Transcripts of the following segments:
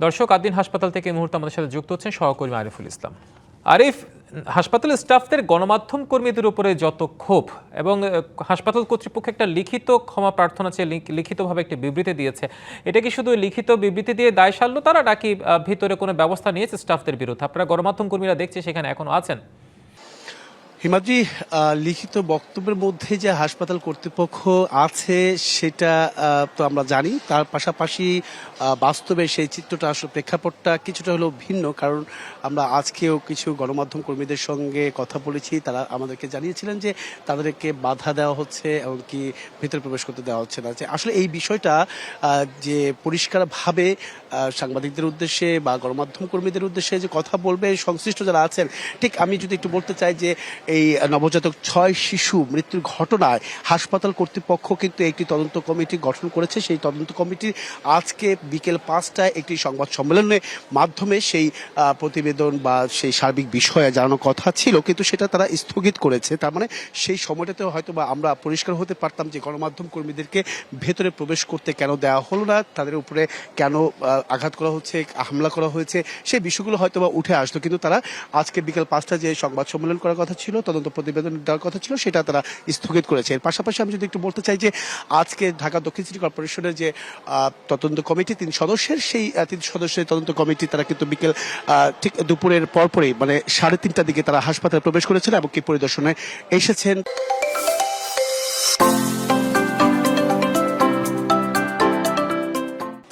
দর্শক আদিন হাসপাতাল থেকে এই মুহূর্তে আমাদের সাথে যুক্ত হচ্ছেন সহকর্মী আরিফুল ইসলাম। আরিফ, হাসপাতালের স্টাফদের গণমাধ্যম কর্মীদের উপরে যত ক্ষোভ এবং হাসপাতাল কর্তৃপক্ষ একটা লিখিত ক্ষমা প্রার্থনা চেয়ে লিখিতভাবে একটি বিবৃতি দিয়েছে, এটা কি শুধু লিখিত বিবৃতি দিয়ে দায় সারল তারা, নাকি ভিতরে কোনো ব্যবস্থা নিয়েছে স্টাফদের বিরুদ্ধে? আপনারা গণমাধ্যম কর্মীরা দেখছে সেখানে এখনো আছেন। হিমাদ্রি, লিখিত বক্তব্যের মধ্যে যে হাসপাতাল কর্তৃপক্ষ আছে সেটা তো আমরা জানি, তার পাশাপাশি বাস্তবে সেই চিত্রটা আসলে প্রেক্ষাপটটা কিছুটা হলেও ভিন্ন। কারণ আমরা আজকেও কিছু গণমাধ্যম কর্মীদের সঙ্গে কথা বলেছি, তারা আমাদেরকে জানিয়েছিলেন যে তাদেরকে বাধা দেওয়া হচ্ছে এবং কি ভেতরে প্রবেশ করতে দেওয়া হচ্ছে না। যে আসলে এই বিষয়টা যে পরিষ্কারভাবে সাংবাদিকদের উদ্দেশ্যে বা গণমাধ্যম কর্মীদের উদ্দেশ্যে যে কথা বলবে সংশ্লিষ্ট যারা আছেন, ঠিক আমি যদি একটু বলতে চাই যে এই নবজাতক 6 শিশু মৃত্যুর ঘটনায় হাসপাতাল কর্তৃপক্ষ কিন্তু একটি তদন্ত কমিটি গঠন করেছে। সেই তদন্ত কমিটি আজকে বিকেল 5টায় একটি সংবাদ সম্মেলনের মাধ্যমে সেই প্রতিবেদন বা সেই সার্বিক বিষয়ে জানানোর কথা ছিল, কিন্তু সেটা তারা স্থগিত করেছে। তার মানে সেই সময়টাতেও হয়তো বা আমরা পরিষ্কার হতে পারতাম যে গণমাধ্যম কর্মীদেরকে ভেতরে প্রবেশ করতে কেন দেওয়া হলো না, তাদের উপরে কেন আঘাত করা হচ্ছে, হামলা করা হয়েছে, সেই বিষয়গুলো হয়তো বা উঠে আসলো। কিন্তু তারা আজকে বিকেল 5টায় যে সংবাদ সম্মেলন করার কথা ছিল, তদন্ত প্রতিবেদন দেওয়ার কথা ছিল, সেটা তারা স্থগিত করেছে। এর পাশাপাশি আমি যদি একটু বলতে চাই যে আজকে ঢাকা দক্ষিণ সিটি কর্পোরেশনের যে তদন্ত কমিটি 3 সদস্যের, সেই 3 সদস্যের তদন্ত কমিটি তারা কিন্তু বিকেল ঠিক দুপুরের পরপরই মানে 3:30টার দিকে তারা হাসপাতালে প্রবেশ করেছেন এবং কি পরিদর্শনে এসেছেন।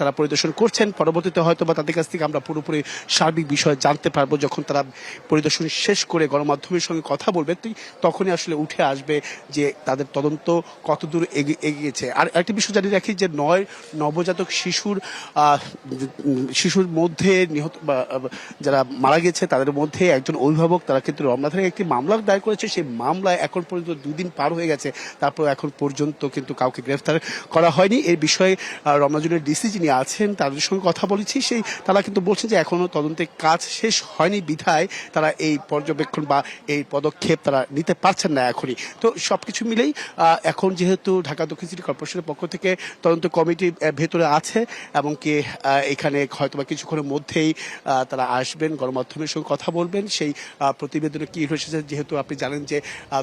তারা পরিদর্শন করছেন, পরবর্তীতে হয়তো বা তাদের কাছ থেকে আমরা পুরোপুরি সার্বিক বিষয় জানতে পারবো যখন তারা পরিদর্শন শেষ করে গণমাধ্যমের সঙ্গে কথা বলবে, তখনই আসলে উঠে আসবে যে তাদের তদন্ত কতদূর এগিয়েছে। আর একটা বিষয় জানিয়ে রাখি যে 9 নবজাতক শিশুর মধ্যে নিহত যারা মারা গেছে তাদের মধ্যে একজন অভিভাবক, তারা কিন্তু রমনা থানায় একটি মামলা দায়ের করেছে। সেই মামলায় এখন পর্যন্ত 2 দিন পার হয়ে গেছে, তারপর এখন পর্যন্ত কিন্তু কাউকে গ্রেফতার করা হয়নি। এই বিষয়ে রমনা জোনের ডিসি যিনি আছেন তাদের সঙ্গে কথা বলেছি, তারা কিন্তু বলছেন যে এখনো তদন্তের কাজ শেষ হয়নি বিধায় তারা এই পর্যবেক্ষণ বা এই পদক্ষেপ তারা নিতে পারছেন না এখনই। তো সবকিছু মিলেই এখন যেহেতু ঢাকা দক্ষিণ সিটি কর্পোরেশনের পক্ষ থেকে তদন্ত কমিটি ভেতরে আছে এবং কি এখানে হয়তো বা কিছুক্ষণের মধ্যেই তারা আসবেন, গণমাধ্যমের সঙ্গে কথা বলবেন। সেই প্রতিবেদনে কি হয়েছে, যেহেতু আপনি জানেন যে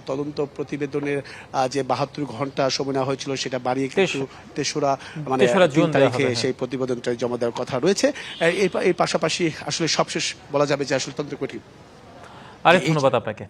তদন্ত প্রতিবেদনের যে 72 ঘন্টা সময় নেওয়া হয়েছিল সেটা বাড়িয়ে কিন্তু 3রা মানে 3 তারিখে সেই প্রতিবেদনটা জমা দেওয়ার কথা রয়েছে। এর পাশাপাশি আসলে সবশেষ বলা যাবে যে আসলে তদন্ত কঠিন। আরিফ, ধন্যবাদ আপনাকে।